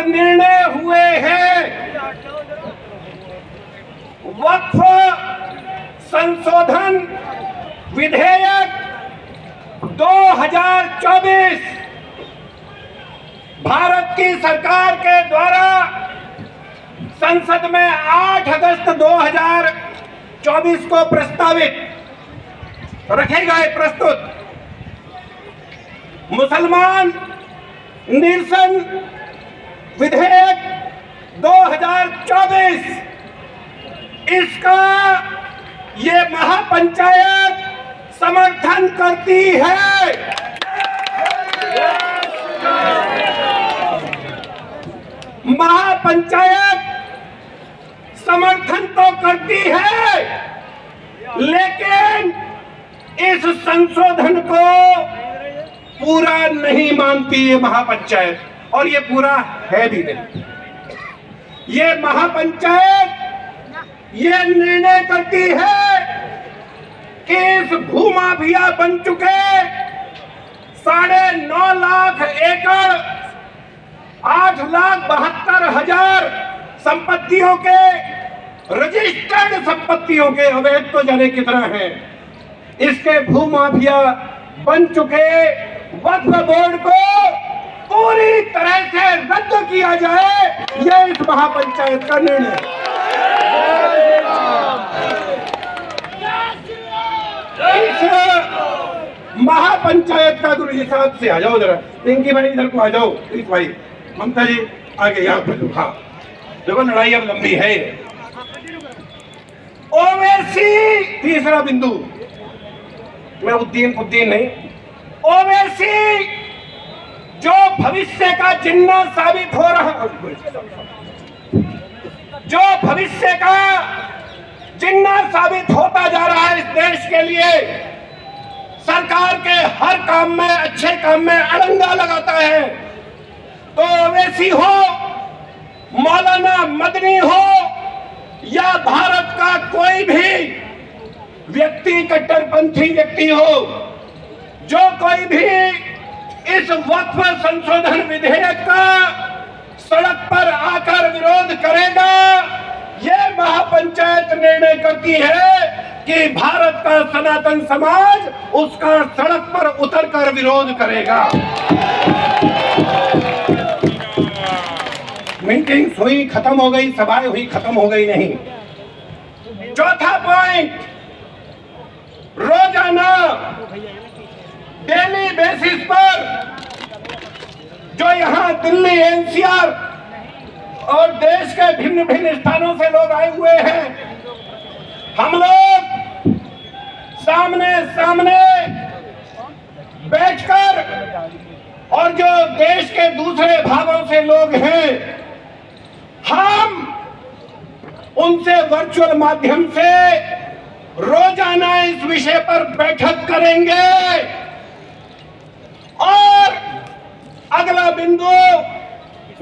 निर्णय हुए हैं वक्फ संशोधन विधेयक 2024 भारत की सरकार के द्वारा संसद में 8 अगस्त 2024 को प्रस्तावित रखे गए प्रस्तुत मुसलमान निरसन विधेयक 2024 इसका ये महापंचायत समर्थन करती है। महापंचायत समर्थन तो करती है, लेकिन इस संशोधन को पूरा नहीं मानती है महापंचायत, और ये पूरा है भी नहीं। ये महापंचायत ये निर्णय करती है कि इस भूमाफिया बन चुके 9.5 लाख एकड़ 8,72,000 संपत्तियों के रजिस्टर्ड संपत्तियों के अवैध तो जाने कितना है, इसके भूमाफिया बन चुके वक्फ बोर्ड को पूरी तरह से रद्द किया जाए, यह इस महापंचायत का निर्णय है। इस महापंचायत का गुरु जी साहब से आ जाओ जरा, पिंकी भाई इधर को आ जाओ, प्लीज भाई, ममता जी आगे यहाँ पर। हाँ देखो लड़ाई अब लंबी है। ओवैसी तीसरा बिंदु, मैं उद्दीन नहीं, ओवैसी जो भविष्य का जिन्ना साबित हो रहा, जो भविष्य का जिन्ना साबित होता जा रहा है इस देश के लिए, सरकार के हर काम में, अच्छे काम में अड़ंगा लगाता है। तो ओवैसी हो, मौलाना मदनी हो, या भारत का कोई भी व्यक्ति, कट्टरपंथी व्यक्ति हो, जो कोई भी इस वक्फ संशोधन विधेयक का सड़क पर आकर विरोध करेगा, ये महापंचायत निर्णय करती है कि भारत का सनातन समाज उसका सड़क पर उतरकर विरोध करेगा। मीटिंग्स हुई, खत्म हो गई, सभाएं हुई, खत्म हो गई नहीं। चौथा पॉइंट, रोजाना डेली बेसिस पर जो यहाँ दिल्ली एनसीआर और देश के भिन्न भिन्न स्थानों से लोग आए हुए हैं, हम लोग सामने सामने बैठकर, और जो देश के दूसरे भागों से लोग हैं, हम उनसे वर्चुअल माध्यम से रोजाना इस विषय पर बैठक करेंगे। और अगला बिंदु,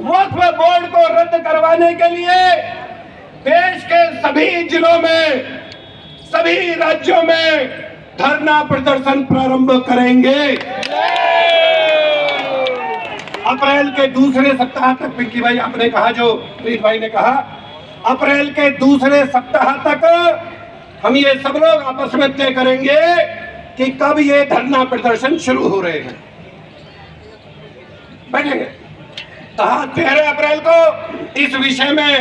वक्फ बोर्ड को रद्द करवाने के लिए देश के सभी जिलों में, सभी राज्यों में धरना प्रदर्शन प्रारंभ करेंगे। अप्रैल के दूसरे सप्ताह तक, पिंकी भाई आपने कहा, जो प्रीत भाई ने कहा, अप्रैल के दूसरे सप्ताह तक हम ये सब लोग आपस में तय करेंगे कि कब ये धरना प्रदर्शन शुरू हो रहे हैं। बैठेंगे। कहा 13 अप्रैल को इस विषय में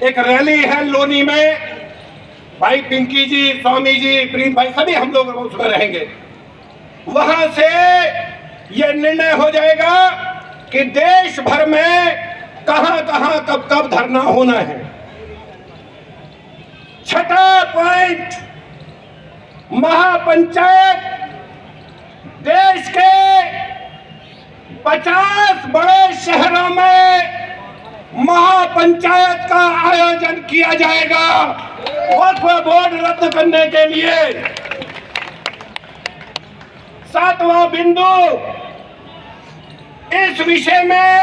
एक रैली है लोनी में, भाई पिंकी जी, स्वामी जी, प्रीत भाई, सभी हम लोग उसमें रहेंगे। वहां से यह निर्णय हो जाएगा कि देश भर में कहां कहां कब कब धरना होना है। छठा पॉइंट, महापंचायत देश के 50 बड़े शहरों में महापंचायत का आयोजन किया जाएगा वक्फ बोर्ड रद्द करने के लिए। सातवां बिंदु, इस विषय में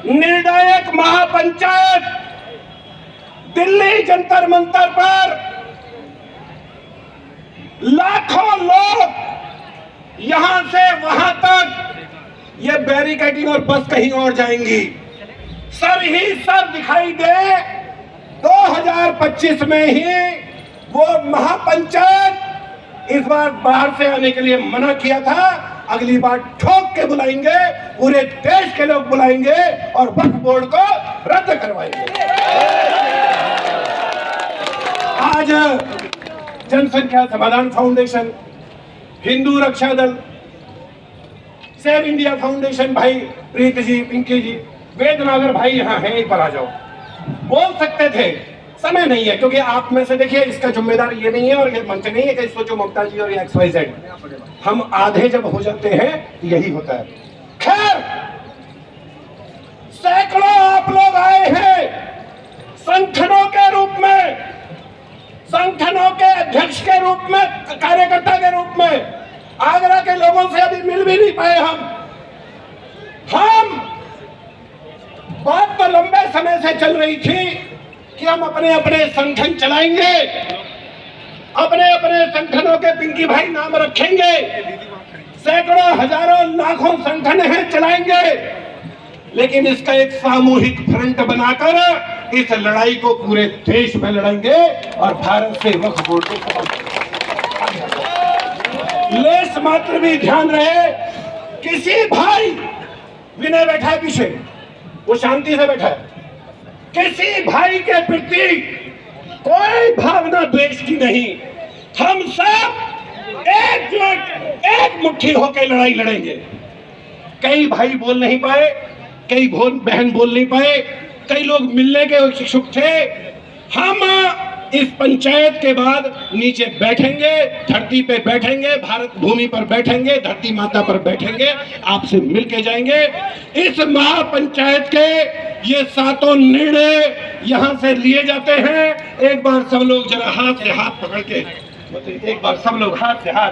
निर्णायक महापंचायत दिल्ली जंतर मंतर पर लाखों लोग यहां से वहां तक ये बैरिकेडिंग और बस कहीं और जाएंगी, सर ही सर दिखाई दे। 2025 में ही वो महापंचायत इस बार बाहर से आने के लिए मना किया था, अगली बार ठोक के बुलाएंगे, पूरे देश के लोग बुलाएंगे और वक्फ बोर्ड को रद्द करवाएंगे। आज जनसंख्या समाधान फाउंडेशन, हिंदू रक्षा दल, सेव इंडिया फाउंडेशन, भाई प्रीत जी, पिंकी जी, वेदनागर भाई यहाँ हैं, एक बार आ जाओ। बोल सकते थे, समय नहीं है, क्योंकि आप में से देखिए इसका जिम्मेदार ये नहीं है और ये मंच नहीं है कि सोचो ममता जी और XYZ। हम आधे जब हो जाते हैं यही होता है। खैर, सैकड़ों आप लोग आए हैं संगठनों के रूप में, संगठनों के अध्यक्ष के रूप में, कार्यकर्ता के रूप में। आगरा के लोगों से अभी मिल भी नहीं पाए हम बात तो लंबे समय से चल रही थी कि हम अपने अपने संगठन चलाएंगे, अपने अपने संगठनों के पिंकी भाई नाम रखेंगे, सैकड़ों हजारों लाखों संगठन हैं, चलाएंगे, लेकिन इसका एक सामूहिक फ्रंट बनाकर इस लड़ाई को पूरे देश में लड़ेंगे और भारत से वक्फ बोर्ड को लेस मात्र भी ध्यान रहे। किसी भाई, विनय बैठा है पीछे, वो शांति से बैठा है, किसी भाई के प्रति कोई भावना द्वेष की नहीं। हम सब एकजुट, एक मुट्ठी होकर लड़ाई लड़ेंगे। कई भाई बोल नहीं पाए, कई बहन बोल नहीं पाए, कई लोग मिलने के इच्छुक थे। हम इस पंचायत के बाद नीचे बैठेंगे, धरती पे बैठेंगे, भारत भूमि पर बैठेंगे, धरती माता पर बैठेंगे, आपसे मिलके जाएंगे। इस महापंचायत के ये 7 निर्णय यहाँ से लिए जाते हैं। एक बार सब लोग जरा हाथ से हाथ पकड़ के, एक बार सब लोग हाथ से हाथ